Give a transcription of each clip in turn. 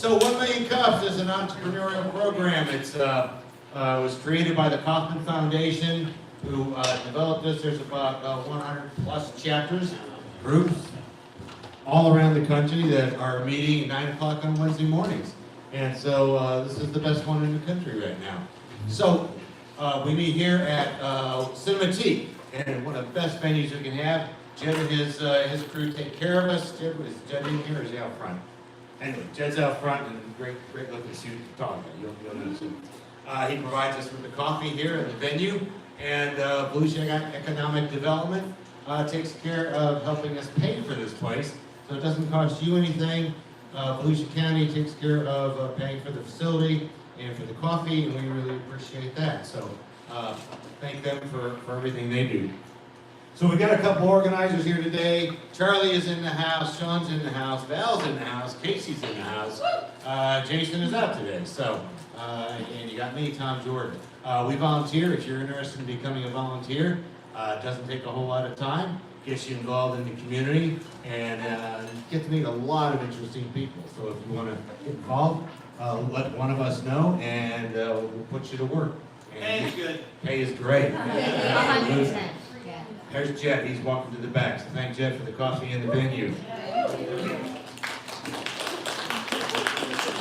So 1 Million Cups is an entrepreneurial program. It was created by the Kauffman Foundation, who developed this. There's about 100 plus chapters, groups, all around the country that are meeting at 9 o'clock on Wednesday mornings. And so this is the best one in the country right now. So we meet here at Cinematique, and one of the best venues we can have. Jed and his crew take care of us. Jed in here or is he out front? Anyway, Jed's out front and great looking suit to talk about. You'll notice him. He provides us with the coffee here at the venue, and Blue Shack Economic Development takes care of helping us pay for this place, so it does't cost you anything. Volusia County takes care of paying for the facility and for the coffee, and we really appreciate that. So thank them for everything they do. So we got a couple organizers here today. Charlie is in the house, Sean's in the house, Val's in the house, Casey's in the house. Jason is out today. So, and you got me, Tom Jordan. We volunteer. If you're interested in becoming a volunteer, it doesn't take a whole lot of time. Gets you involved in the community and get to meet a lot of interesting people. So if you want to get involved, let one of us know, and we'll put you to work. Pay is good. Pay is great. 100%. There's Jed. He's walking to the back. So thank Jed for the coffee and the venue.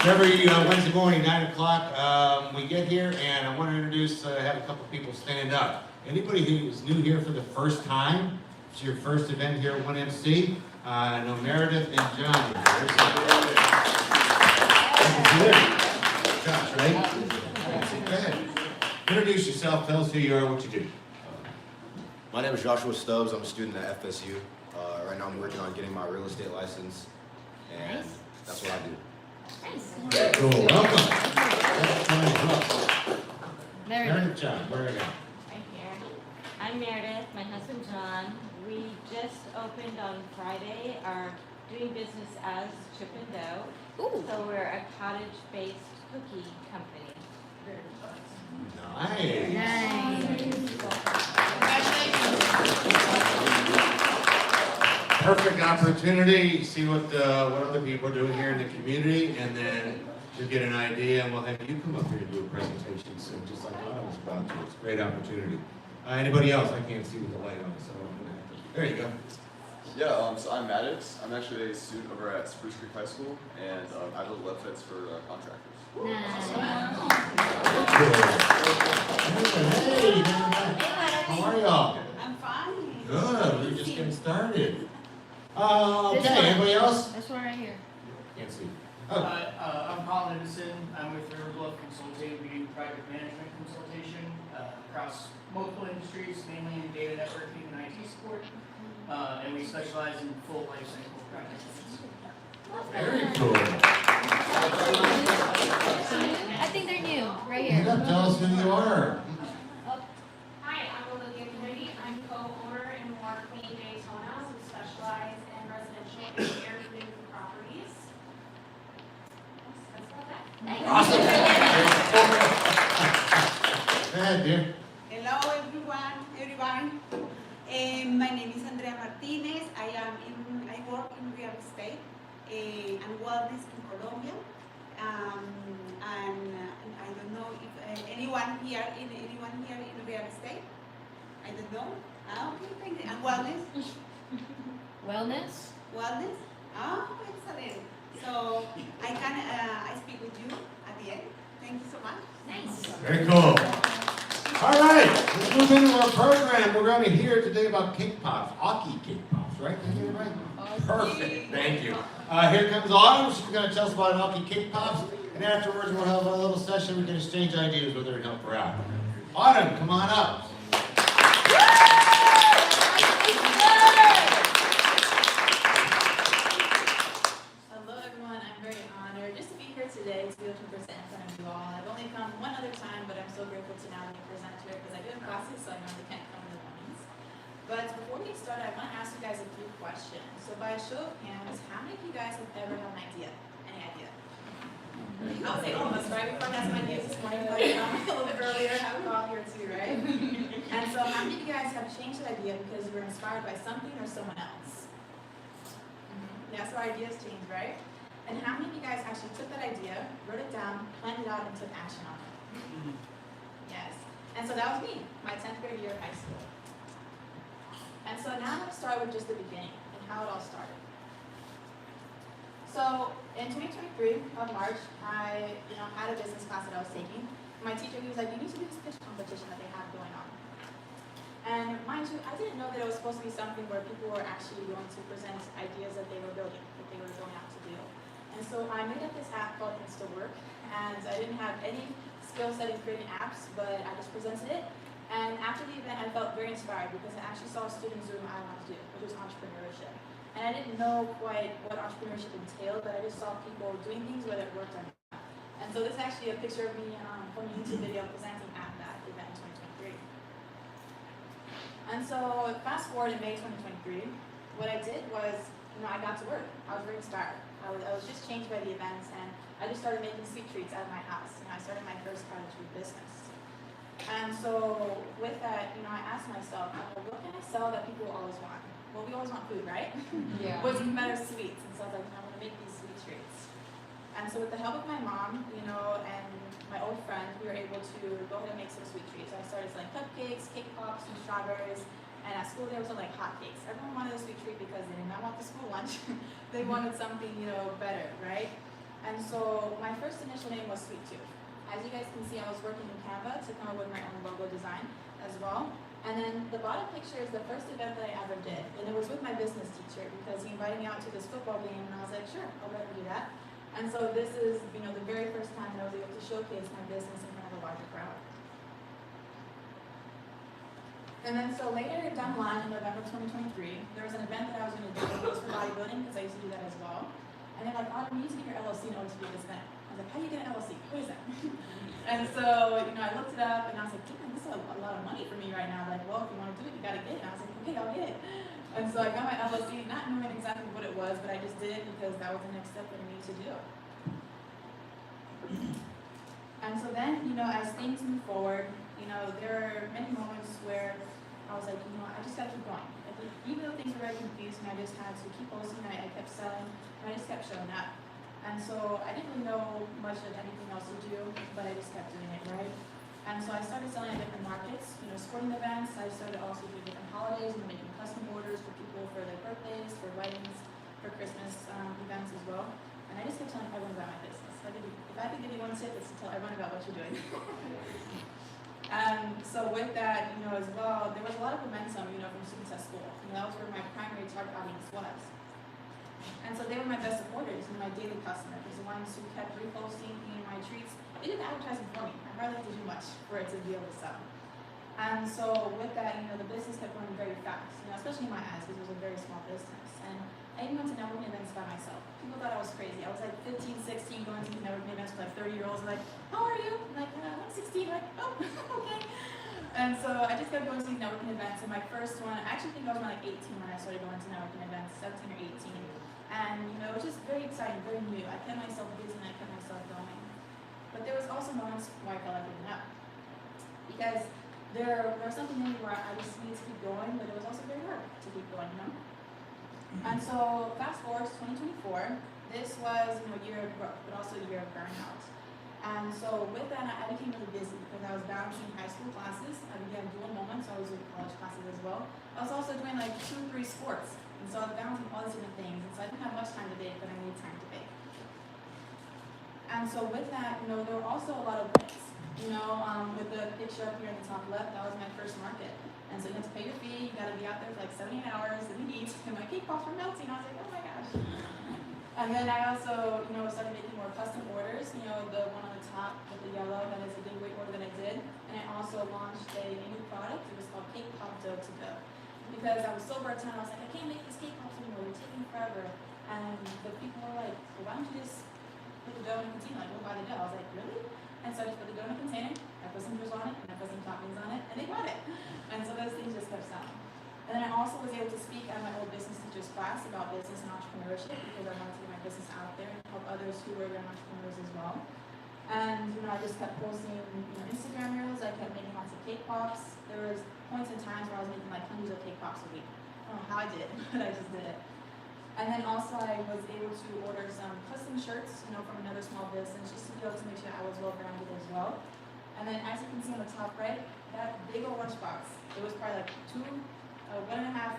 Every Wednesday morning, 9 o'clock, we get here, and I want to introduce, have a couple people stand up. Anybody who's new here for the first time, it's your first event here at 1MC. I know Meredith and John are here. Josh, right? Go ahead. Introduce yourself. Tell us who you are, what you do. My name is Joshua Stubbs. I'm a student at FSU. Right now I'm working on getting my real estate license, and that's what I do. Nice. Cool. Welcome. Meredith, John, where are you? Right here. I'm Meredith, my husband John. We just opened on Friday our doing business as Chip and Dough. Ooh. So we're a cottage-based cookie company. Nice. Nice. Perfect opportunity. See what other people are doing here in the community, and then you'll get an idea, and we'll have you come up here and do a presentation soon, just like I was about to. It's a great opportunity. Anybody else? I can't see with the light on, so I'm gonna have to. There you go. Yeah, so I'm Maddox. I'm actually a student over at Spruce Creek High School, and I build websites for contractors. Hey, how are y'all? I'm fine. Good. We're just getting started. Okay. Anybody else? This one right here. Can't see. I'm Colin Edison. I'm with Riverbluff Consulting. We do private management consultation across multiple industries, mainly in data networking and IT support. And we specialize in full life cycle projects. Very cool. I think they're new, right Stand here. up, tell us who you are. Hi, I'm Olivia Kennedy. I'm co-owner in Marketing Daytona. We specialize in residential and air properties. That's about that. Awesome. Go ahead, dear. Hello, everyone. My name is Andrea Martinez. I work in real estate and wellness in Colombia. And I don't know if anyone here in real estate. I don't know. Okay, thank you. And wellness. Wellness. Wellness. Oh, excellent. So I speak with you at the end. Thank you so much. Nice. Very cool. All right, let's move into our program. We're going to hear today about cake pops, Auke Cake Pops, right? Did I get it right? Perfect. Thank you. Here comes Autumn. She's going to tell us about Auke Cake Pops, and afterwards we'll have a little session. We can exchange ideas with her and help her out. Autumn, come on up. Hello everyone, I'm very honored just to be here today to be able to present in front of you all. I've only come one other time, but I'm so grateful to now present here because I do have classes, so I normally can't come in the mornings. But before we get started, I want to ask you guys a few questions. So by a show of hands, how many of you guys have ever had an idea? Any idea? I would say all of us, right? We probably had some ideas this morning, but a little bit earlier, have a call here too, right? And so how many of you guys have changed that idea because you were inspired by something or someone else? Yeah, so our ideas change, right? And how many of you guys actually took that idea down, planned it out, and took action on it. Yes. And so that was me, my 10th grade year of high school. And so now I'm going to start with just the beginning and how it all started. So in 2023 of March, I had a business class that I was taking. My teacher, he was like, you need to do this pitch competition that they have going on. And mind you, I didn't know that it was supposed to be something where people were actually going to present ideas that they were building, that they were going out to do. And so I made up this app called InstaWork, and I didn't have any skill set in creating apps, but I just presented it. And after the event, I felt very inspired because I actually saw students doing what I wanted to do, which was entrepreneurship. And I didn't know quite what entrepreneurship entailed, but I just saw people doing things, whether it worked or not. And so this is actually a picture of me from a YouTube video presenting at that event in 2023. And so fast forward in May 2023, what I did was, I got to work. I was very inspired. I was just changed by the events, and I just started making sweet treats out of my house. I started my first cottage food business. And so with that, I asked myself, what can I sell that people always want? Well, we always want food, right? Yeah. What's even better, sweets. And so I was like, I want to make these sweet treats. And so with the help of my mom, and my old friend, we were able to go ahead and make some sweet treats. I started selling cupcakes, cake pops, and strawberries. And at school, they were selling hotcakes. Everyone wanted a sweet treat because they did not want the school lunch. They wanted something, better, right? And so my first initial name was Sweet Tooth. As you guys can see, I was working in Canva to come up with my own logo design as well. And then the bottom picture is the first event that I ever did. And it was with my business teacher because he invited me out to this football game, and I was like, sure, I'll let him do that. And so this is, the very first time that I was able to showcase my business in front of a larger crowd. And then so later down the line in November 2023, there was an event that I was going to do. It was for bodybuilding because I used to do that as well. And they're like, you need to get your LLC in order to do this event. I was like, how do you get an LLC? What is that? And so, I looked it up and I was like, damn, this is a lot of money for me right now. Like, well, if you want to do it, you got to get it. And I was like, okay, I'll get it. And so I got my LLC, not knowing exactly what it was, but I just did it because that was the next step that I needed to do. And so then, as things move forward, there are many moments where I was like, I just got to keep going. Even though things were very confusing, I just had to keep posting. I kept selling, and I just kept showing up. And so I didn't really know much of anything else to do, but I just kept doing it, right? And so I started selling at different markets, sporting events. I started also doing different holidays and making custom orders for people for their birthdays, for weddings, for Christmas events as well. And I just kept telling everyone about my business. If I could give you one tip, it's to tell everyone about what you're doing. So with that, as well, there was a lot of momentum, from students at school. That was where my primary target audience was. And so they were my best supporters and my daily customers, the ones who kept reposting, my treats. They did the advertising for me. I hardly had to do much for it to be able to sell. And so with that, the business kept growing very fast, especially in my eyes because it was a very small business. And I even went to networking events by myself. People thought I was crazy. I was like 15, 16, going to networking events with like 30-year-olds, like, how are you? I'm like, I'm 16, like, oh, okay. And so I just kept going to these networking events. And my first one, I actually think I was around like 18 when I started going to networking events, 17 or 18. And it was just very exciting, very new. I kept myself busy and I kept myself going. But there was also moments where I felt like giving up. Because there was something in me where I just needed to keep going, but it was also very hard to keep going, And so fast forward to 2024, this was a year of growth, but also a year of burnout. And so with that, I became really busy because I was balancing high school classes. I began dual enrollment, so I was doing college classes as well. I was also doing like 2 or 3 sports. And so I was balancing all these different things. And so I didn't have much time to bake, but I needed time to bake. And so with that, there were also a lot of wins. With the picture up here in the top left, that was my first market. And so you have to pay your fee, you gotta be out there for like 78 hours in the heat, and my cake pops were melting. I was like, oh my gosh. And then I also, started making more custom orders. The one on the top with the yellow, that is a giveaway order that I did. And I also launched a new product. It was called Cake Pop Dough to Go. Because I was so burnt out, I was like, I can't make these cake pops anymore. They're taking forever. And the people were like, well, why don't you just put the dough in a container? Like, we'll buy the dough. I was like, really? And so I just put the dough in a container, I put some drizzle on it, and I put some toppings on it, and they bought it. And so those things just kept selling. And then I also was able to speak at my old business teacher's class about business and entrepreneurship because I wanted to get my business out there and help others who were young entrepreneurs as well. And I just kept posting Instagram reels. I kept making lots of cake pops. There was points and times where I was making like hundreds of cake pops a week. I don't know how I did it, but I just did it. And then also I was able to order some custom shirts, from another small business just to CEO to make sure I was well-grounded as well. And then as you can see on the top right, that big old lunchbox, it was probably like 1.5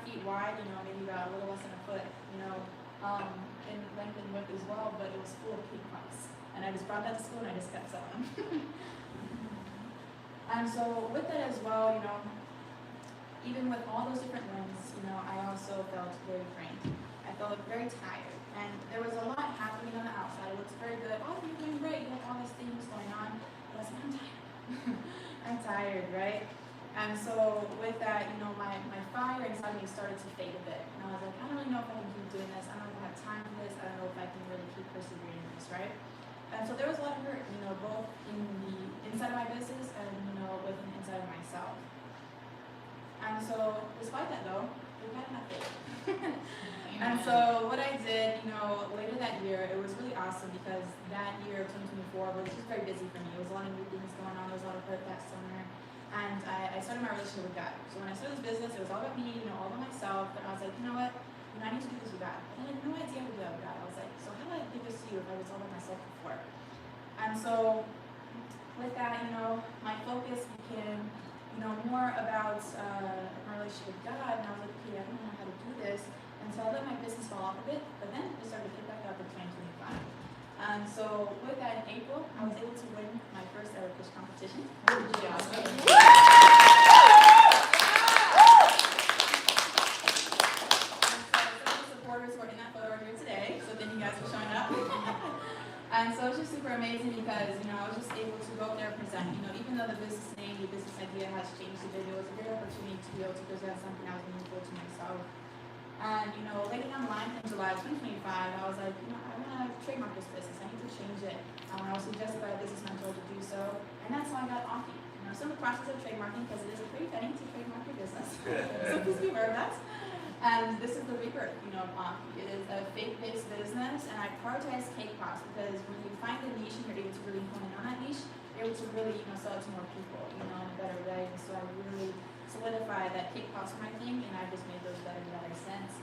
feet wide, maybe about a little less than a foot, in length and width as well, but it was full of cake pops. And I just brought that to school and I just kept selling them. And so with that as well, even with all those different wins, I also felt very drained. I felt very tired. And there was a lot happening on the outside. It looks very good. Oh, you're doing great. You have all these things going on. But I was like, I'm tired. I'm tired, right? And so with that, my fire inside me started to fade a bit. And I was like, I don't really know if I can keep doing this. I don't know if I have time for this. I don't know if I can really keep persevering in this, right? And so there was a lot of hurt, both in the inside of my business and, within the inside of myself. And so despite that though, we got enough faith. And so what I did, later that year, it was really awesome because that year of 2024 was just very busy for me. There was a lot of new things going on. There was a lot of hurt that summer. And I started my relationship with God. So when I started this business, it was all about me, all about myself. But I was like, you know what? I need to do this with God. And I had no idea how to do that with God. I was like, so how do I give this to you if I was all about myself before? And so with that, my focus became, more about my relationship with God. And I was like, okay, I don't know how to do this. And so I let my business fall off a bit, but then it started to pick back up in 2025. And so with that in April, I was able to win my first ever pitch competition. Supporters were in that photo here today, so then you guys are showing up. And so it was just super amazing because, I was just able to go up there and present. Even though the business name, the business idea has changed a bit, it was a great opportunity to be able to present something that was meaningful to myself. And, later down the line in July 2025, I was like, I want to trademark this business. I need to change it. I was suggested by a business mentor to do so. And that's how I got Auke. Still in the process of trademarking because it is a pretty fitting to trademark your business. So please be aware of that. And this is the rebirth, of Auke. It is a faith-based business, and I prioritize cake pops because when you find the niche and you're able to really hone in on that niche, you're able to really, sell it to more people, in a better way. And so I really solidified that cake pops are my thing, and I've just made those better since.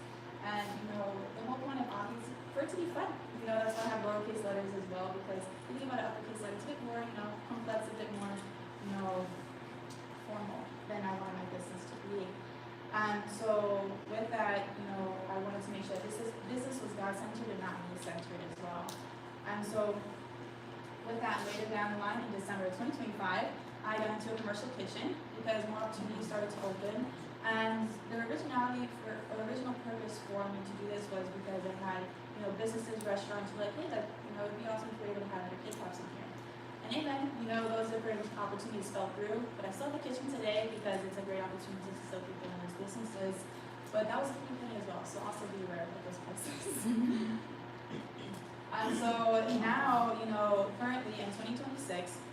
And, the whole point of Auke is for it to be fun. That's why I have lowercase letters as well, because thinking about an uppercase letter, it's a bit more, complex, a bit more, formal than I want my business to be. And so with that, I wanted to make sure that business was God-centered and not me-centered as well. And so with that, later down the line in December of 2025, I got into a commercial kitchen because more opportunities started to open. And the original purpose for me to do this was because I had, businesses, restaurants were like, hey, it'd be awesome if we were able to have your cake pops in here. And amen, those different opportunities fell through, but I still have the kitchen today because it's a great opportunity to still keep doing those businesses. But that was a key thing as well, so also be aware of those places. And so now, currently in 2026,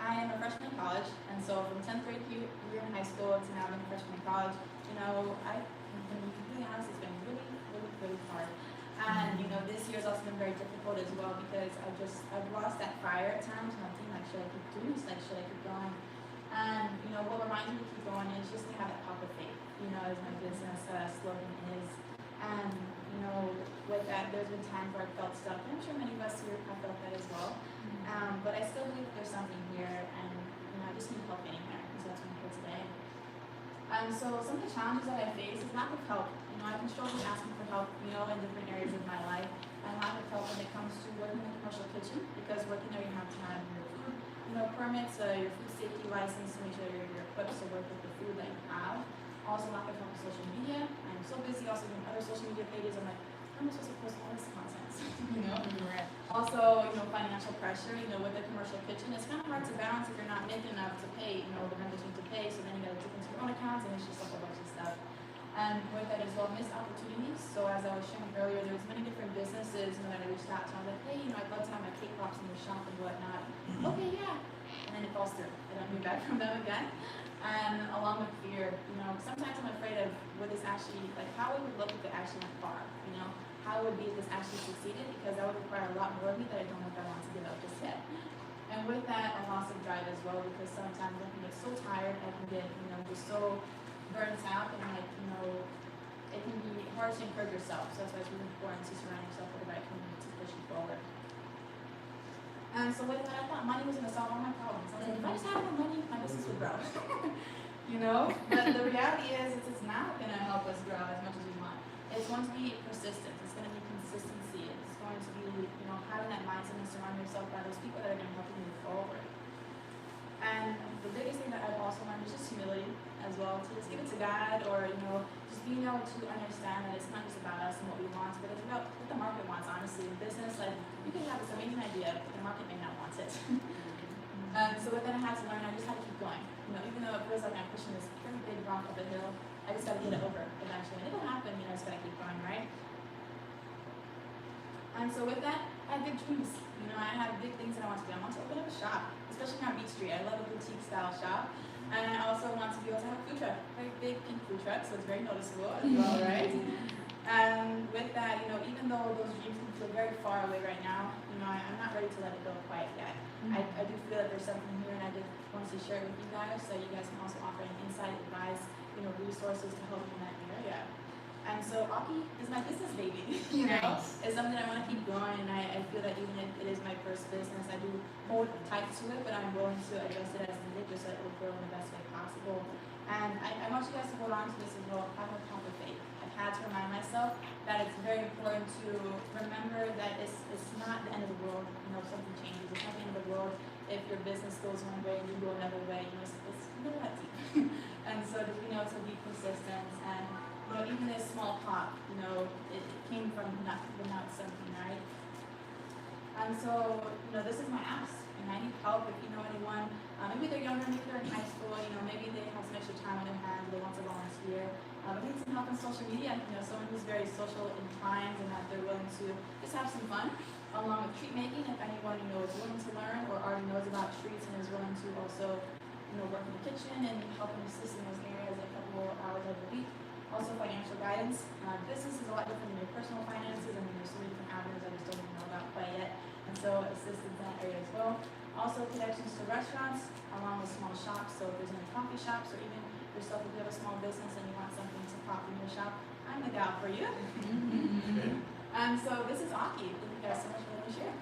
I am a freshman in college, and so from 10th grade year in high school to now being a freshman in college, I've been really honest, it's been really, really, really hard. And this year has also been very difficult as well because I've lost that fire at times, and I'm thinking like, should I keep doing this? Like, should I keep going? And what reminds me to keep going is just to have that pop of faith. As my business slogan is. And with that, there's been times where I felt stuck, and I'm sure many of us here have felt that as well. But I still believe there's something here, and I just need help getting there. So that's what I'm here today. And so some of the challenges that I face is lack of help. I've been struggling asking for help, in different areas of my life. And lack of help when it comes to working in a commercial kitchen, because working there you have to have your food, permits, your food safety license to make sure you're equipped to work with the food that you have. Also lack of help with social media. I'm so busy also doing other social media pages. I'm like, how am I supposed to post all this content? Also, financial pressure, with a commercial kitchen, it's kind of hard to balance if you're not making enough to pay, the vendors need to pay, so then you got to dip into your own accounts, and it's just a whole bunch of stuff. And with that as well, missed opportunities. So as I was sharing earlier, there was many different businesses that I reached out to. I was like, hey, I'd love to have my cake pops in your shop and whatnot. Okay, yeah. And then it falls through. I don't hear back from them again. And along with fear, sometimes I'm afraid of what this actually, like how it would look if it actually went far, how it would be if this actually succeeded, because that would require a lot more of me that I don't know if I want to give up just yet. And with that, a loss of drive as well, because sometimes I can get so tired, I can get, just so burnt out, and it can be hard to encourage yourself. So that's why it's really important to surround yourself with the right community to push you forward. And so with that, I thought money was going to solve all my problems. I was like, if I just had more money, my business would grow. You know? But the reality is, it's not going to help us grow as much as we want. It's going to be persistence. It's going to be consistency. It's going to be, you know, having that mindset and surrounding yourself by those people that are going to help you move forward. And the biggest thing that I've also learned is just humility as well. To just give it to God, or, you know, just being able to understand that it's not just about us and what we want, but it's about what the market wants, honestly. In business, like, you can have this amazing idea, but the market may not want it. So what then I had to learn, I just had to keep going. You know, even though it feels like I'm pushing this pretty big rock up a hill, I just gotta get it over eventually. And it'll happen, you know, I just gotta keep going, right? And so with that, I have big dreams. You know, I have big things that I want to do. I want to open up a shop, especially here on Beach Street. I love a boutique style shop. And I also want to be able to have a food truck, very big pink food truck, so it's very noticeable as well, right? And with that, you know, even though those dreams can feel very far away right now, you know, I'm not ready to let it go quite yet. I do feel that there's something here, and I just want to share it with you guys, so you guys can also offer any insight, advice, you know, resources to help you in that area. And so Auke is my business baby, you know. It's something I want to keep growing, and I feel that even if it is my first business, I do hold tight to it, but I'm willing to adjust it as needed just so it will grow in the best way possible. And I want you guys to hold on to this as well. Have a proper faith. I've had to remind myself that it's very important to remember that it's not the end of the world. You know, if something changes, it's not the end of the world. If your business goes one way and you go another way, you know, it's not that deep. And so, you know, to be consistent, and you know, even this small pot, you know, it came from nothing, without something, right? And so, you know, this is my ask, and I need help if you know anyone. Maybe they're younger, maybe they're in high school, you know, maybe they have some extra time on their hands, they want to volunteer. Maybe some help on social media, you know, someone who's very social inclined and that they're willing to just have some fun, along with treat making, if anyone, you know, is willing to learn or already knows about treats and is willing to also, you know, work in the kitchen and help and assist in those areas a couple hours of the week. Also financial guidance. Business is a lot different than your personal finances. I mean, there's so many different avenues I just don't even know about quite yet. And so assistance in that area as well. Also connections to restaurants, along with small shops. So if there's any coffee shops, or even yourself, if you have a small business and you want something to pop in your shop, I'm the gal for you. And so this is Auke. Thank you guys so much for letting me share.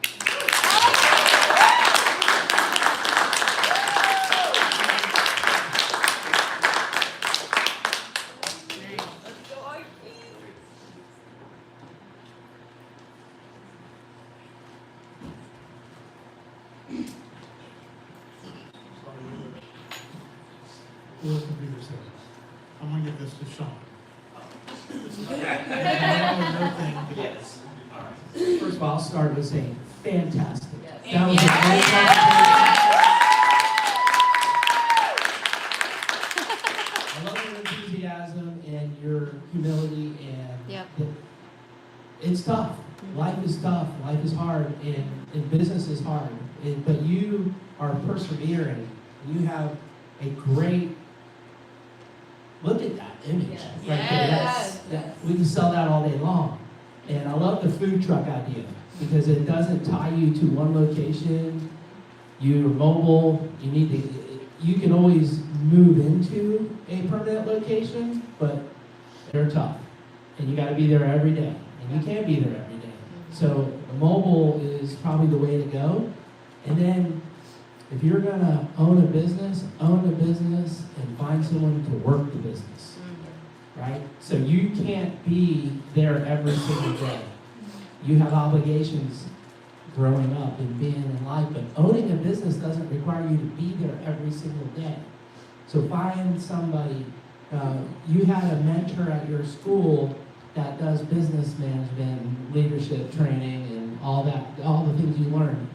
We'll computer says. I'm gonna give this to Sean. Yes. First of all, I'll start with saying fantastic. That was a great presentation. I love your enthusiasm and your humility, and it's tough. Life is tough. Life is hard, and business is hard. But you are persevering. You have a great. Look at that image right there. We can sell that all day long. And I love the food truck idea because it doesn't tie you to one location. You're mobile. You can always move into a permanent location, but they're tough. And you got to be there every day. And you can't be there every day. So mobile is probably the way to go. And then if you're going to own a business and find someone to work the business, right? So you can't be there every single day. You have obligations growing up and being in life, but owning a business doesn't require you to be there every single day. So find somebody. You had a mentor at your school that does business management and leadership training and all the things you learn.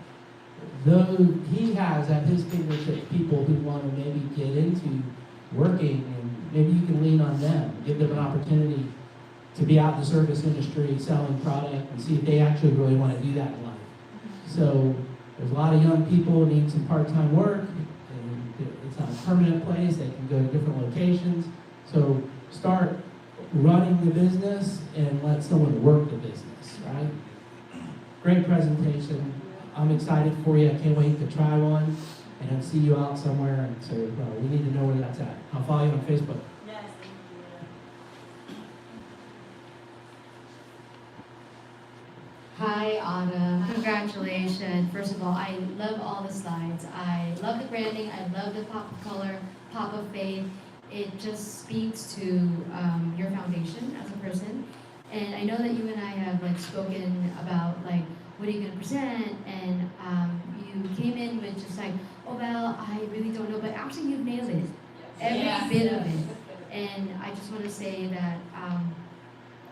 Though he has at his fingertips people who want to maybe get into working, and maybe you can lean on them, give them an opportunity to be out in the service industry selling product and see if they actually really want to do that in life. So there's a lot of young people who need some part-time work, and it's not a permanent place. They can go to different locations. So start running the business and let someone work the business, right? Great presentation. I'm excited for you. I can't wait to try one and see you out somewhere. And so we need to know where that's at. I'll follow you on Facebook. Yes, thank you. Hi, Autumn. Congratulations. First of all, I love all the slides. I love the branding. I love the pop of color, pop of faith. It just speaks to your foundation as a person. And I know that you and I have like spoken about like what are you going to present, and you came in with just like, oh well, I really don't know, but actually you've nailed it, every bit of it. And I just want to say that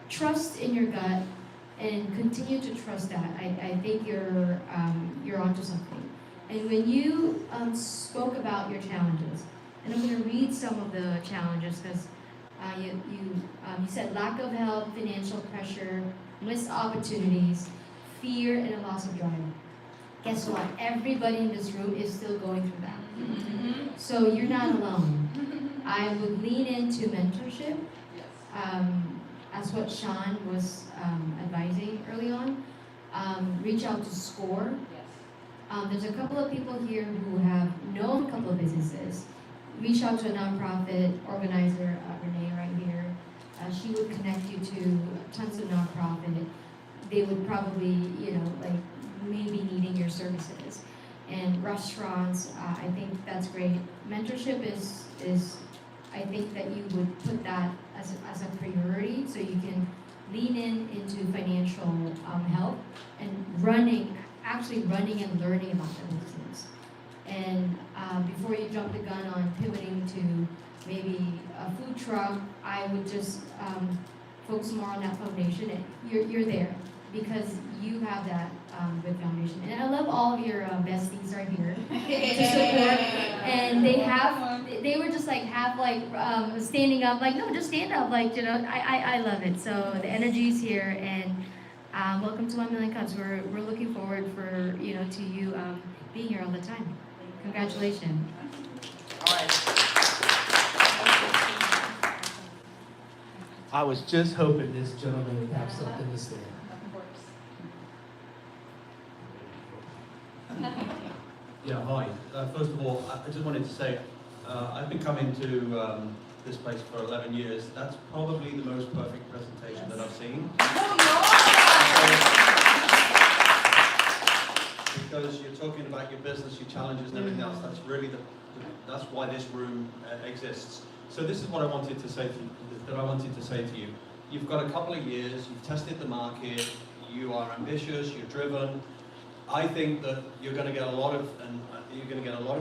trust in your gut and continue to trust that. I think you're onto something. And when you spoke about your challenges, and I'm going to read some of the challenges because you said lack of help, financial pressure, missed opportunities, fear, and a loss of drive. Guess what? Everybody in this room is still going through that. So you're not alone. I would lean into mentorship. That's what Sean was advising early on. Reach out to SCORE. There's a couple of people here who have known a couple of businesses. Reach out to a nonprofit organizer, Renee right here. She would connect you to tons of nonprofit. They would probably, like maybe needing your services. And restaurants, I think that's great. Mentorship is I think that you would put that as a priority so you can lean into financial help and actually running and learning about the business. And before you jump the gun on pivoting to maybe a food truck, I would just focus more on that foundation. And you're there because you have that good foundation. And I love all of your besties are here to support. And they were just like standing up, like, no, just stand up, like, I love it. So the energy is here, and welcome to 1 Million Cups. We're looking forward for to you being here all the time. Congratulations. All right. I was just hoping this gentleman would have something to say. Yeah, hi. First of all, I just wanted to say, I've been coming to this place for 11 years. That's probably the most perfect presentation that I've seen. Because you're talking about your business, your challenges and everything else. That's really that's why this room exists. So this is what I wanted to say to you. You've got a couple of years, you've tested the market, you are ambitious, you're driven. I think that you're going to get a lot of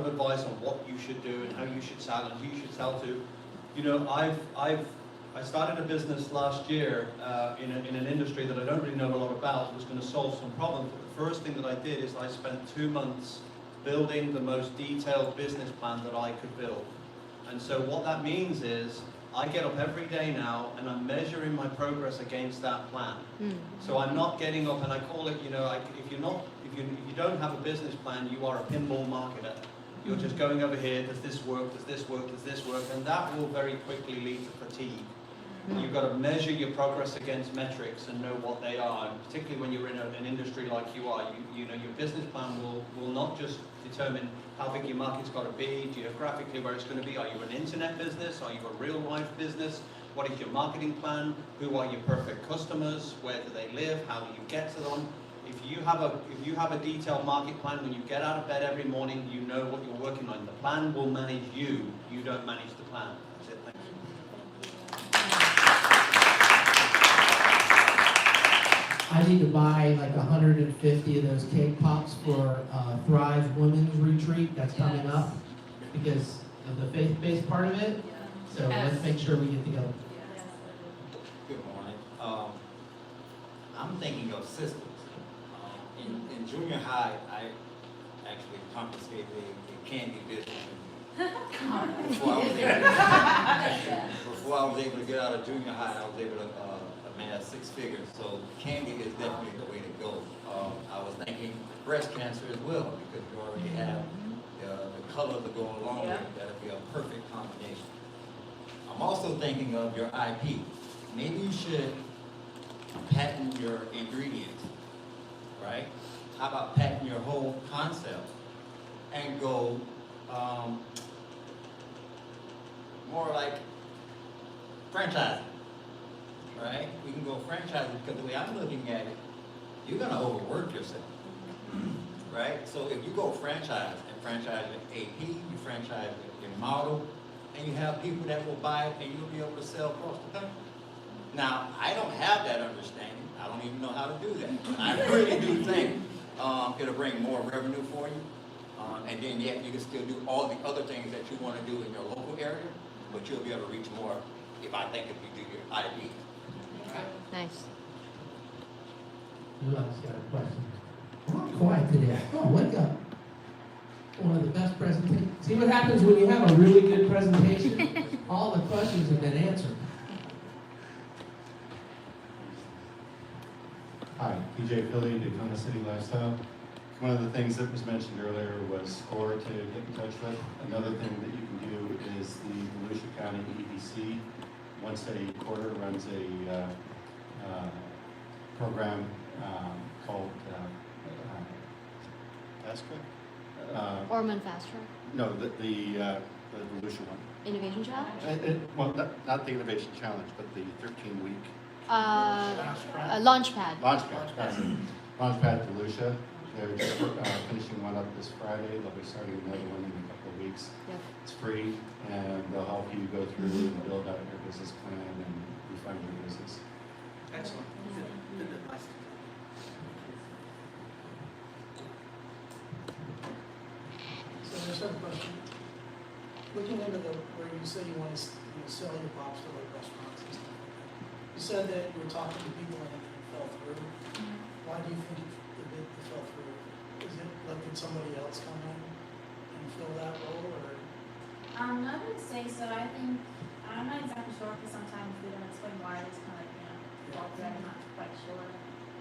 advice on what you should do and how you should sell and who you should sell to. I started a business last year in an industry that I don't really know a lot about. It was going to solve some problems. But the first thing that I did is I spent 2 months building the most detailed business plan that I could build. And so what that means is I get up every day now and I'm measuring my progress against that plan. So I'm not getting up and I call it, if you don't have a business plan, you are a pinball marketer. You're just going over here, does this work, does this work, does this work, and that will very quickly lead to fatigue. You've got to measure your progress against metrics and know what they are, and particularly when you're in an industry like you are. Your business plan will not just determine how big your market's got to be, geographically where it's going to be. Are you an internet business? Are you a real life business? What is your marketing plan? Who are your perfect customers? Where do they live? How do you get to them? If you have a detailed market plan, when you get out of bed every morning, you know what you're working on. The plan will manage you. You don't manage the plan. That's it. Thank you. I need to buy like 150 of those cake pops for Thrive Women's Retreat that's coming up because of the faith-based part of it. So let's make sure we get together. Good morning. I'm thinking of systems. In junior high, I actually confiscated a candy business. Before I was able to get out of junior high, I was able to amass 6 figures. So candy is definitely the way to go. I was thinking breast cancer as well because you already have the color to go along with it. That'll be a perfect combination. I'm also thinking of your IP. Maybe you should patent your ingredients, right? How about patent your whole concept and go more like franchising, right? We can go franchising because the way I'm looking at it, you're gonna overwork yourself, right? So if you go franchise and franchise your AP, you franchise your model, and you have people that will buy it and you'll be able to sell across the country. Now, I don't have that understanding. I don't even know how to do that. I really do think it'll bring more revenue for you. And then yet you can still do all the other things that you want to do in your local area, but you'll be able to reach more if I think if you do your ID. Nice. Who else got a question? We're all quiet today. Oh, wake up. One of the best presentations. See what happens when you have a really good presentation? All the questions have been answered. Hi, PJ Philly, Daytona City Lifestyle. One of the things that was mentioned earlier was SCORE to get in touch with. Another thing that you can do is the Volusia County EDC once a quarter runs a program called Fast Track? Ormond Fast Track. No, the Volusia one. Innovation Challenge? Well, not the Innovation Challenge, but the 13-week Launchpad. Launchpad Volusia. They're just finishing one up this Friday. They'll be starting another one in a couple of weeks. Yep. It's free, and they'll help you go through and build out your business plan and refine your business. Excellent. Good advice. So I just have a question. Looking into where you say you want to sell your pops to like restaurants and stuff like that. You said that you were talking to people and it fell through. Why do you think it fell through? Is it like did somebody else come in and fill that role, or? I would say so. I think, I'm not exactly sure because sometimes they don't explain why it's kind of, fall through. I'm not quite sure.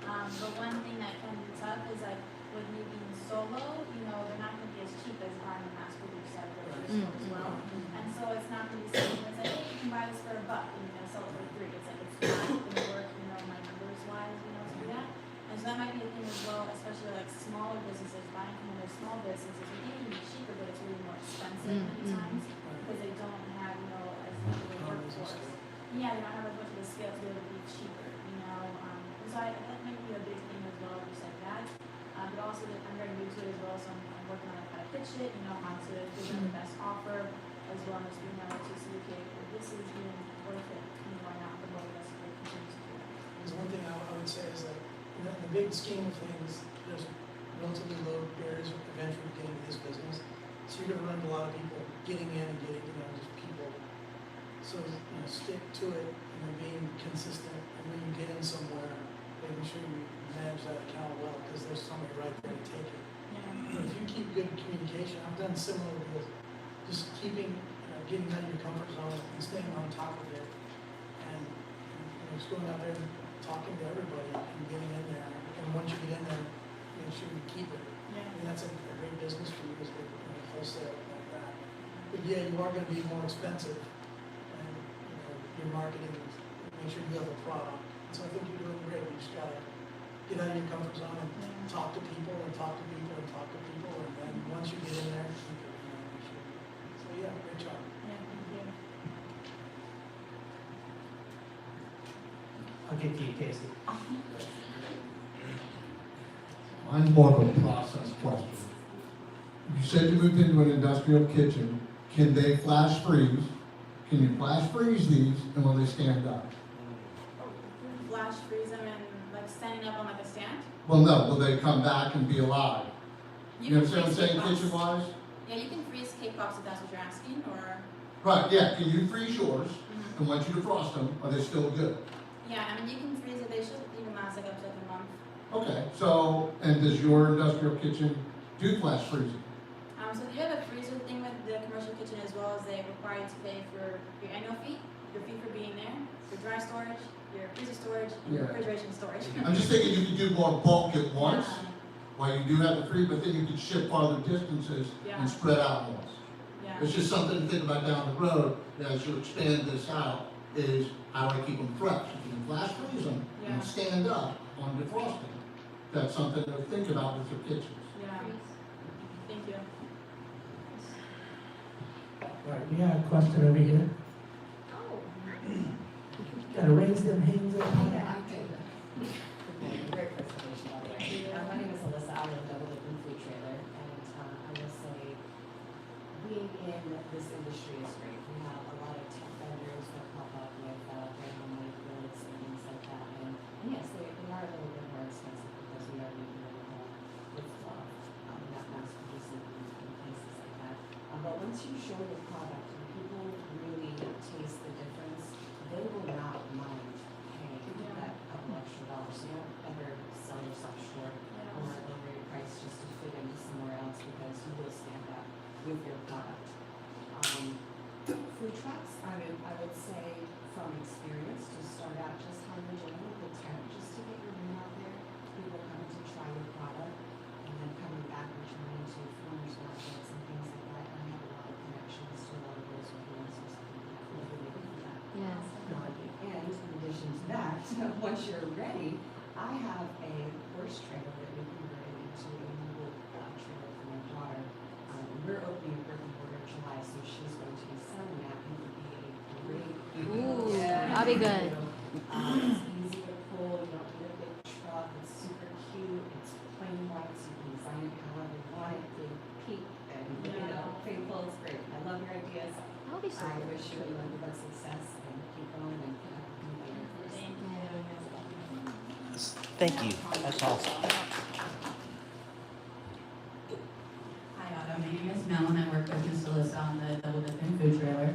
But one thing that can be tough is like with me being solo, they're not going to be as cheap as buying a mass produced at the store as well. And so it's not going to be something that's like, hey, you can buy this for $1 and you're going to sell it for $3. It's like, it's not going to work, my numbers wise, to do that. And so that might be a thing as well, especially like smaller businesses, buying from other small businesses. It can be cheaper, but it's really more expensive many times because they don't have, as much of a workforce. Yeah, they don't have as much of a scale to be able to be cheaper, So that might be a big thing as well, just like that. But also that I'm very new to it as well, so I'm working on how to pitch it, how to give them the best offer, as well as being able to see, okay, if this is even worth it, or not, the more that's going to continue to do that. Because one thing I would say is that in the big scheme of things, there's relatively low barriers of entry to getting into this business. So you're going to run into a lot of people getting in and getting, just people. So, stick to it and being consistent. And when you get in somewhere, making sure you manage that account well, because there's somebody right there to take it. But if you keep good communication, I've done similar with just keeping, getting out of your comfort zone and staying on top of it. And just going out there and talking to everybody and getting in there. And once you get in there, make sure you keep it. Yeah. I mean, that's a great business for you, is to wholesale like that. But yeah, you are going to be more expensive, and your marketing, make sure you have a product. So I think you're doing great. You just gotta get out of your comfort zone and talk to people and talk to people and talk to people, and then once you get in there, keep it. So yeah, great job. Yeah, thank you. I'll get to you, Casey. Mine's more of a process question. You said you moved into an industrial kitchen. Can they flash freeze? Can you flash freeze these, and will they stand up? Flash freeze them and like standing up on like a stand? Well, no. Will they come back and be alive? You understand what I'm saying, kitchen-wise? Yeah, you can freeze cake pops if that's what you're asking, or? Right, yeah. Can you freeze yours? And once you defrost them, are they still good? Yeah, you can freeze it. They should even last like up to like a month. Okay, so, and does your industrial kitchen do flash freezing? So you have a freezer thing with the commercial kitchen as well, as they require you to pay for your annual fee, your fee for being there, your dry storage, your freezer storage, and your refrigeration storage. I'm just thinking you could do more bulk at once, while you do have the free, but then you could ship farther distances and spread out more. Yeah. It's just something to think about down the road as you expand this out, is how do I keep them fresh? If you can flash freeze them and stand up on defrosting, that's something to think about with your kitchens. Yeah. Thank you. All right, we got a question over here. Gotta raise them hands up. Great presentation. this industry is great. We have a lot of tech vendors that pop up with brand new light goods and things like that. And yes, they are a little bit more expensive because we are making them with love, not mass producing and places like that. But once you show the product and people really taste the difference, they will not mind paying that couple extra dollars. So you don't ever sell yourself short or lower your price just to fit into somewhere else, because you will stand out with your product. Food trucks, I would say from experience, to start out just hungry general with tent, just to get your name out there, people coming to try your product, and then coming back and returning to farmers markets and things like that. I have a lot of connections to a lot of those influencers who have really for that. Yes. And in addition to that, once you're ready, I have a horse trailer that we converted into a mobile trailer for my daughter. We're opening a brick and mortar in July, so she's going to be selling that, and it would be a great. Ooh, that'll be good. It's easy to pull, you don't need a big truck, it's super cute, it's plain white, so you can design it however you want it, big pink, and faithful, it's great. I love your ideas. That'll be so I good. wish you nothing but success, and keep going and connect with me later. Thank you. That's awesome. Hi, Autumn. My name is Mel, and I work with Miss Alyssa on the Double Dippin' food trailer.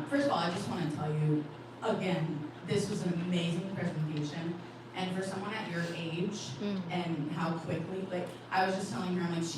First of all, I just want to tell you, again, this was an amazing presentation. And for someone at your age and how quickly, like, I was just telling her, I'm like,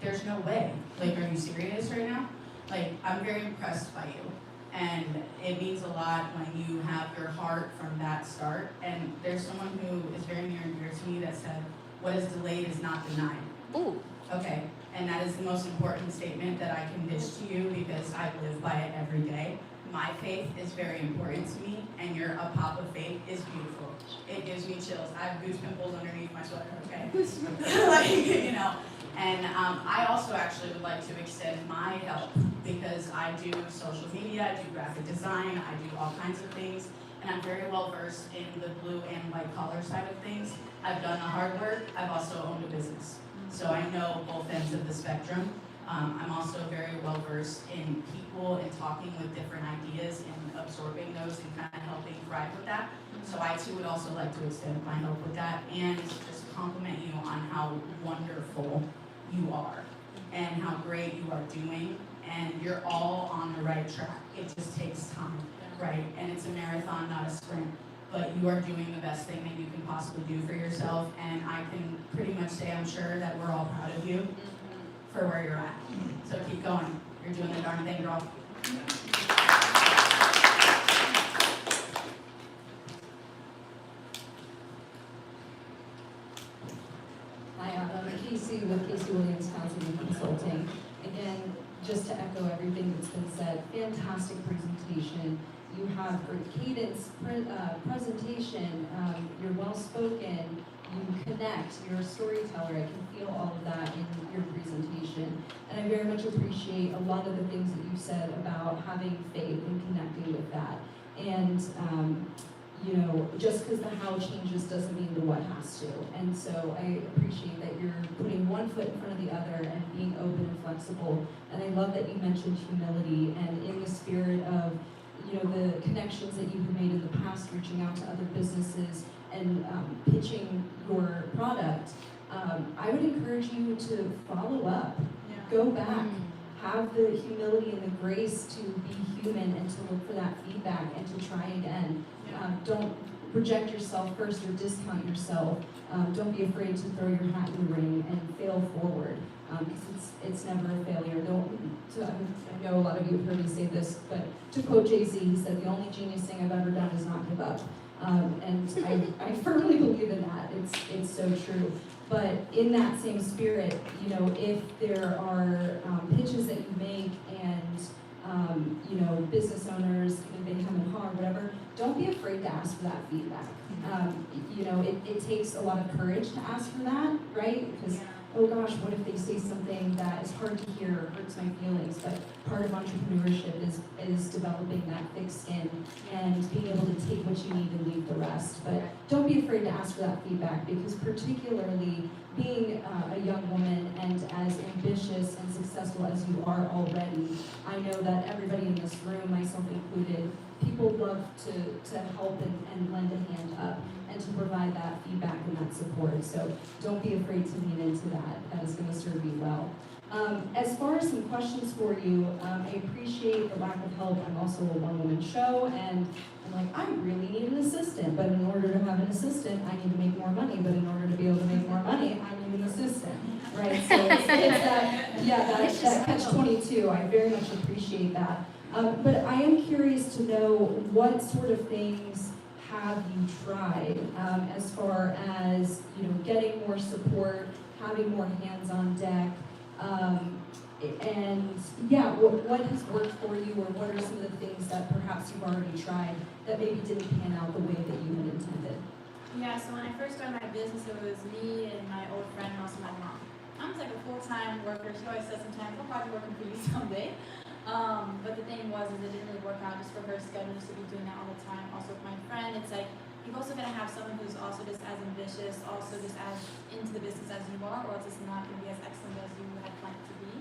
there's no way. Like, are you serious right now? Like, I'm very impressed by you. And it means a lot when you have your heart from that start. And there's someone who is very near and dear to me that said, what is delayed is not denied. Ooh. Okay, and that is the most important statement that I can dish to you, because I live by it every day. My faith is very important to me, and your A Pop of Faith is beautiful. It gives me chills. I have goose pimples underneath my sweater, okay? Like, you know. And I also actually would like to extend my help, because I do social media, I do graphic design, I do all kinds of things, and I'm very well versed in the blue and white collar side of things. I've done the hard work. I've also owned a business, so I know both ends of the spectrum. I'm also very well versed in people and talking with different ideas and absorbing those and kind of helping thrive with that. So I too would also like to extend my help with that, and just compliment you on how wonderful you are and how great you are doing, and you're all on the right track. It just takes time, right? And it's a marathon, not a sprint, but you are doing the best thing that you can possibly do for yourself, and I can pretty much say I'm sure that we're all proud of you for where you're at. So keep going. You're doing the darn thing, girl. Hi, I'm Casey with Casey Williams Counseling and Consulting. Again, just to echo everything that's been said, fantastic presentation. You have great cadence, presentation, you're well-spoken, you connect, you're a storyteller. I can feel all of that in your presentation. And I very much appreciate a lot of the things that you said about having faith and connecting with that. And you know, just because the how changes doesn't mean the what has to. And so I appreciate that you're putting one foot in front of the other and being open and flexible. And I love that you mentioned humility, and in the spirit of, you know, the connections that you have made in the past, reaching out to other businesses and pitching your product. I would encourage you to follow up, go back, have the humility and the grace to be human and to look for that feedback and to try again. Don't reject yourself first or discount yourself. Don't be afraid to throw your hat in the ring and fail forward, because it's never a failure. I know a lot of you have heard me say this, but to quote Jay-Z, he said, the only genius thing I've ever done is not give up. And I firmly believe in that. It's so true. But in that same spirit, you know, if there are pitches that you make and you know, business owners, if they come in hard, whatever, don't be afraid to ask for that feedback. You know, it takes a lot of courage to ask for that, right? Because, oh gosh, what if they say something that is hard to hear or hurts my feelings? But part of entrepreneurship is developing that thick skin and being able to take what you need and leave the rest. But don't be afraid to ask for that feedback, because particularly being a young woman and as ambitious and successful successful as you are already, I know that everybody in this room, myself included, people love to help and lend a hand up and to provide that feedback and that support. So don't be afraid to lean into that. That is going to serve you well. As far as some questions for you, I appreciate the lack of help. I'm also a one-woman show, and I'm like, I really need an assistant, but in order to have an assistant, I need to make more money, but in order to be able to make more money, I need an assistant, right? So it's that, yeah, that catch-22. I very much appreciate that. But I am curious to know what sort of things have you tried as far as, you know, getting more support, having more hands on deck, and yeah, what has worked for you, or what are some of the things that perhaps you've already tried that maybe didn't pan out the way that you had intended? Yeah, so when I first started my business, it was me and my old friend and also my mom. Mom's like a full-time worker. She always says sometimes, I'll probably be working for you someday. But the thing was, is it didn't really work out just for her schedule just to be doing that all the time. Also with my friend, it's like, you've also got to have someone who's also just as ambitious, also just as into the business as you are, or else it's not going to be as excellent as you had planned to be.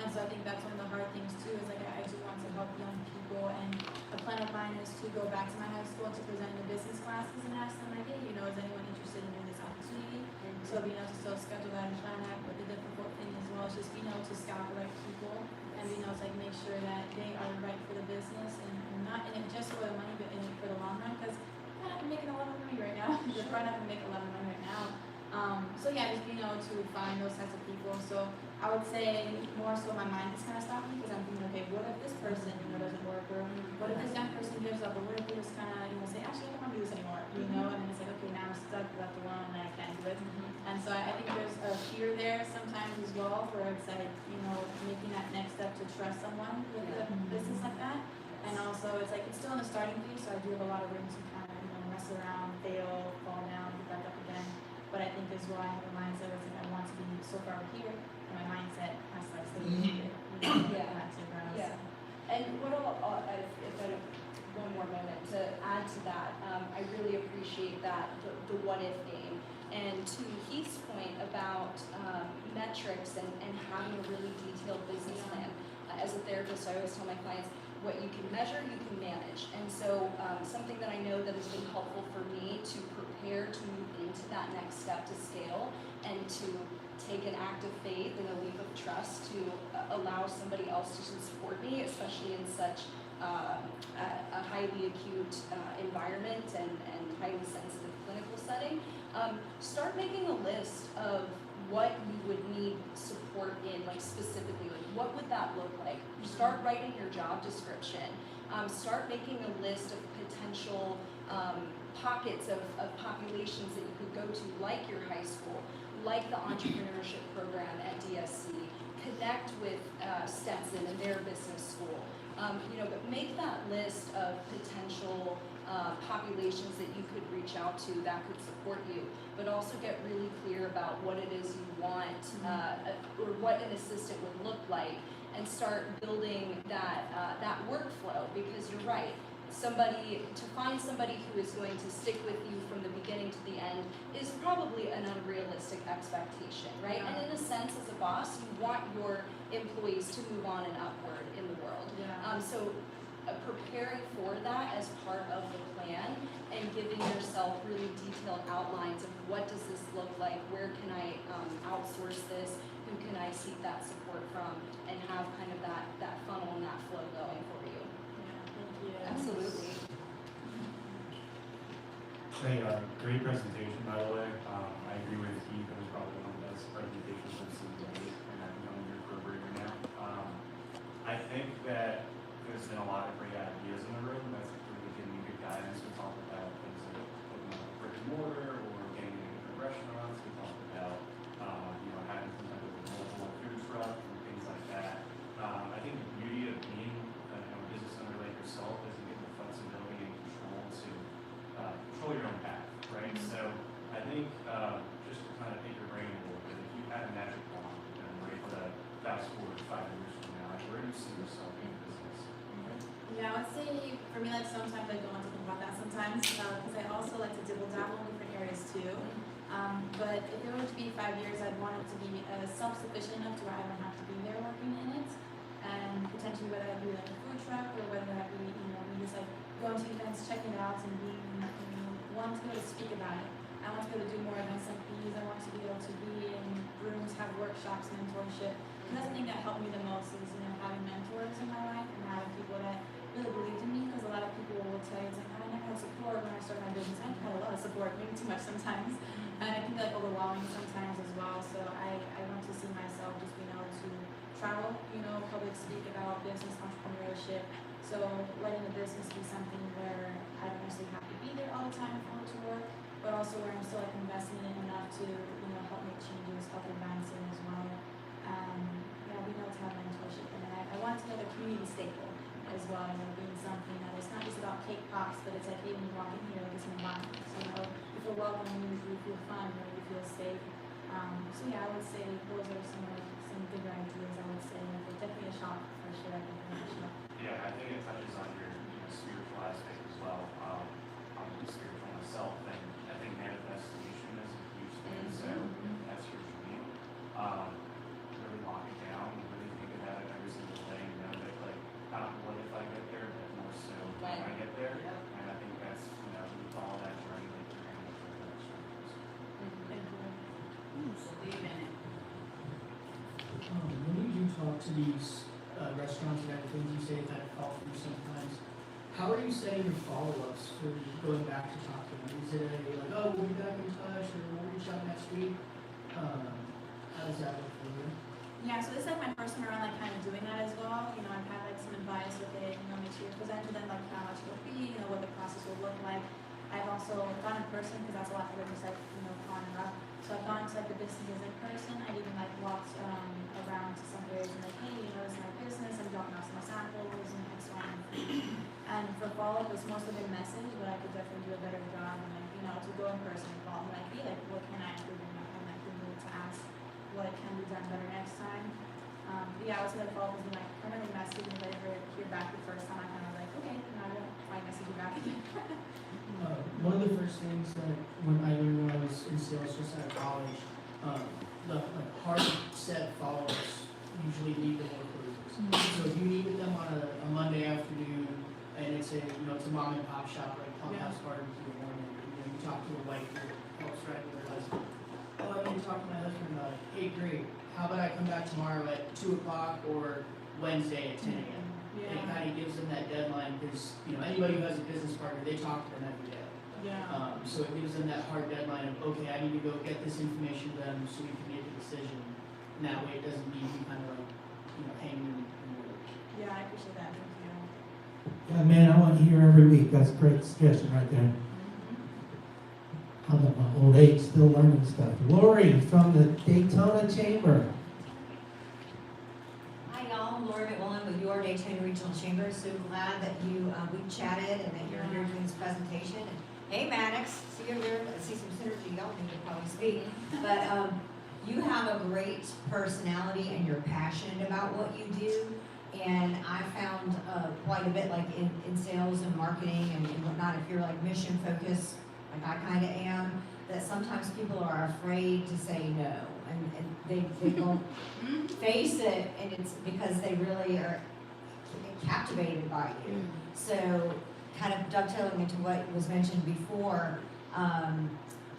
And so I think that's one of the hard things too, is like I do want to help young people, and a plan of mine is to go back to my high school to present in the business classes and ask them like, hey, you know, is anyone interested in doing this opportunity? So being able to still schedule that and plan that, but the difficult thing as well is just being able to scout the right people and being able to like make sure that they are right for the business and not in it just for the money, but in it for the long run, because you're not making a lot of money right now. You're probably not gonna make a lot of money right now. So yeah, just being able to find those types of people. So I would say more so my mind is kind of stopping, because I'm thinking, okay, what if this person, you know, doesn't work, or what if this young person gives up, or what if they just kind of, you know, say, actually, I don't want to do this anymore, you know, and then it's like, okay, now I'm stuck, left alone, and I can't do it. And so I think there's a fear there sometimes as well, where it's like, you know, making that next step to trust someone with a business like that. And also, it's like, it's still in the starting phase, so I do have a lot of room to kind of, you know, mess around, fail, fall down, get back up again. But I think as well, I have a mindset where it's like, I want to be so far here, and my mindset has to like stay here, you know, not to grow. Yeah. And what if I have one more moment to add to that, I really appreciate that, the what if game. And to Heath's point about metrics and having a really detailed business plan. As a therapist, I always tell my clients, what you can measure, you can manage. And so something that I know that has been helpful for me to prepare to move into that next step to scale and to take an act of faith and a leap of trust to allow somebody else to support me, especially in such a highly acute environment and highly sensitive clinical setting. Start making a list of what you would need support in, like specifically, like what would that look like? Start writing your job description. Start making a list of potential pockets of populations that you could go to, like your high school, like the entrepreneurship program at DSC. Connect with Stetson and their business school. You know, but make that list of potential populations that you could reach out to that could support you, but also get really clear about what it is you want, or what an assistant would look like, and start building that workflow, because you're right. To find somebody who is going to stick with you from the beginning to the end is probably an unrealistic expectation, right? Yeah. And in a sense, as a boss, you want your employees to move on and upward in the world. Yeah. So preparing for that as part of the plan and giving yourself really detailed outlines of what does this look like, where can I outsource this, who can I seek that support from, and have kind of that funnel and that flow going for you. Yeah, Absolutely. Hey, great presentation, by the way. I agree with Keith. It was probably one of the best presentations I've seen today, and I've been on your program right now. I think that there's been a lot of great ideas in the room. That's really giving me good guidance. We talked about things like putting up brick and mortar or getting into different restaurants. We talked about you know, having some type of a mobile food truck and things like that. I think the beauty of being a business owner like yourself is you get the flexibility and control to control your own path, right? So I think just to kind of pick your brain a little bit, if you had a magic wand and we're able to fast forward 5 years from now, like, where do you see yourself in business? Yeah, I would say for me, like sometimes I don't want to think about that sometimes, because I also like to dibble dabble in different areas too. But if it were to be 5 years, I'd want it to be self-sufficient enough to where I don't have to be there all working in it. And potentially whether that be like a food truck or whether that be, me just like going to events, checking it out and being, wanting to be able to speak about it. I want to be able to do more events like these. I want to be able to be in rooms, have workshops, mentorship. And that's the thing that helped me the most is, having mentors in my life and having people that really believed in me, because a lot of people will tell you, it's like, I never had support when I started my business. I had a lot of support, maybe too much sometimes. And I can get overwhelming sometimes as well. So I want to see myself just being able to travel, public speak about business, entrepreneurship. So letting the business be something where I don't necessarily have to be there all the time for it to work, but also where I'm still like investing in it enough to, help make changes, help advance it as well. Being able to have mentorship. And I want to have a community staple as well, being something that it's not just about cake pops, but it's like even you walk in here, like it's an environment. So you feel welcome, you feel fun, you feel safe. So yeah, I would say those are some bigger ideas. I would say but definitely a shop for sure. I think a shop. Yeah, I think it touches on your spiritual aspect as well. I'm spiritual myself, and I think manifestation is a huge thing. So that's huge for me. Really lock it down, really think about it every single day, that like not what if I get there, but more so when I get there. And I think that's with all that journey that you're going to go through the next Believe in it. When you do talk to these restaurants and everything, you say kind of call through sometimes. How are you setting your follow-ups for going back to talk to them? Is it like, oh, we'll be back in touch, or we'll reach out next week? How does that look for you? Yeah, so this is like my first time around like kind of doing that as well. I've had like some advice with it, make sure you present to them like how much it'll be, what the process will look like. I've also gone in person because that's a lot for them just like, calling them up. So I've gone to like the businesses in person. I've even like walked around to some areas and like, hey, this is my business, I'm dropping off some samples and X, Y, and Z. And for follow-up, it's mostly a message, but I could definitely do a better job and like, to go in person and call them like, hey, like what can I improve in my home? Like being able to ask what can be done better next time. But yeah, I would say the follow-up has been like primarily message, and if I ever hear back the first time, I kind of like, okay, now I won't try and message you back again. One of the first things that when I learned when I was in sales just out of college, the hard set follow-ups usually lead to more closures. So if you meet with them on a Monday afternoon and it's a mom and pop shop like Pumphouse Barbecue or morning, you talk to a wife who helps right with her husband. Oh, I need to talk to my husband about it. Hey, great. How about I come back tomorrow at 2 o'clock or Wednesday at 10 a.m. And it kind of gives them that deadline because anybody who has a business partner, they talk to them every day. Yeah. So it gives them that hard deadline of, okay, I need to go get this information to them so we can make a decision. And that way it doesn't leave you kind of like, hanging in the lurch. Yeah, I appreciate that. Thank you. Yeah, man, I want to hear every week. That's a great suggestion right there. I'm at my old age still learning stuff. Lori from the Daytona Chamber. Hi, y'all. I'm Lori McMillan with your Daytona Regional Chamber. So glad that we chatted and that you're here doing this presentation. And hey, Maddox, see you here. I see some synergy. Y'all need to probably speak. But you have a great personality and you're passionate about what you do. And I found quite a bit like in sales and marketing and whatnot, if you're like mission focused, like I kind of am, that sometimes people are afraid to say no. And they won't face it, and it's because they really are captivated by you. So kind of dovetailing into what was mentioned before,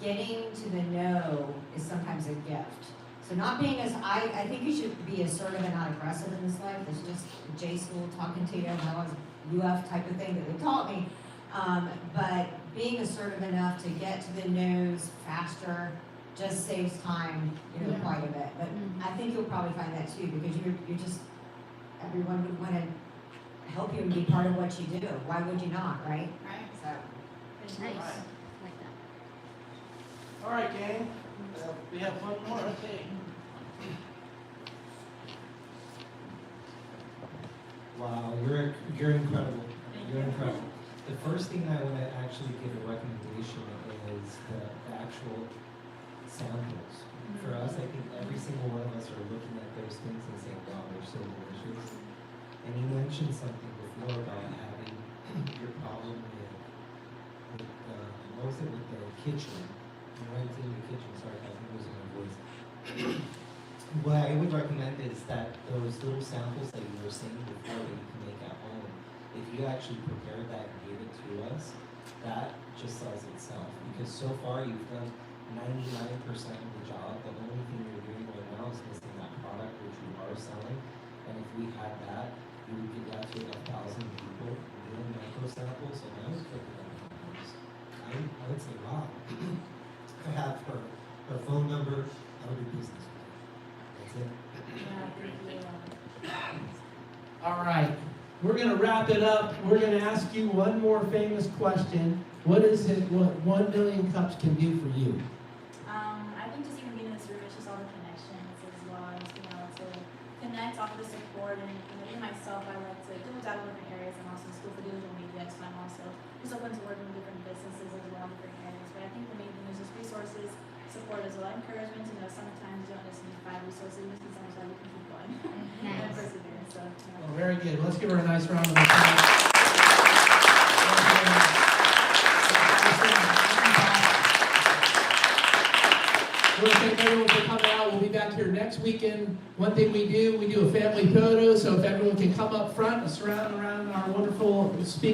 getting to the no is sometimes a gift. So not being I think you should be assertive and not aggressive in this life. There's just J school talking to you, and I was UF type of thing that they taught me. But being assertive enough to get to the no's faster just saves time, quite a bit. But I think you'll probably find that too, because you're just, everyone would want to help you and be part of what you do. Why would you not, right? Right. So, Nice. Right. Like that. All right, gang. We have one more. Okay. Wow, you're incredible. You're incredible. The first thing I want to actually give a recommendation is the actual samples. For us, I think every single one of us are looking at those things and saying, wow, they're so delicious. And you mentioned something before about having your problem with what was it, with the kitchen. You went into the kitchen, sorry, I was losing my voice. what I would recommend is that those little samples that you were saying before that you can make at home, if you actually prepare that and give it to us, that just sells itself. Because so far you've done 99% of the job. The only thing you're doing right now is missing that product which you are selling. And if we had that, you would get that to 1,000 people doing micro samples, and I was picking up numbers. I would say, wow. I have her phone number. I would do business with her. That's it. All right, we're gonna wrap it up. We're gonna ask you one more famous question. What is it, what 1 million cups can do for you? I think just even being in this room, it's just all the connections as well as being able to connect, offer the support, and even myself, I like to go out in different areas. I'm also in school for digital media, so I'm also just open to working with different businesses as well in different areas. But I think the main thing is just resources, support as well, encouragement. You know, sometimes you don't just need 5 resources, you just need someone to keep going and persevere. So, Well, very good. Let's give her a nice round of applause. I want to thank everyone for coming out. We'll be back here next weekend. One thing we do a family photo, so if everyone can come up front and surround around our wonderful speaker.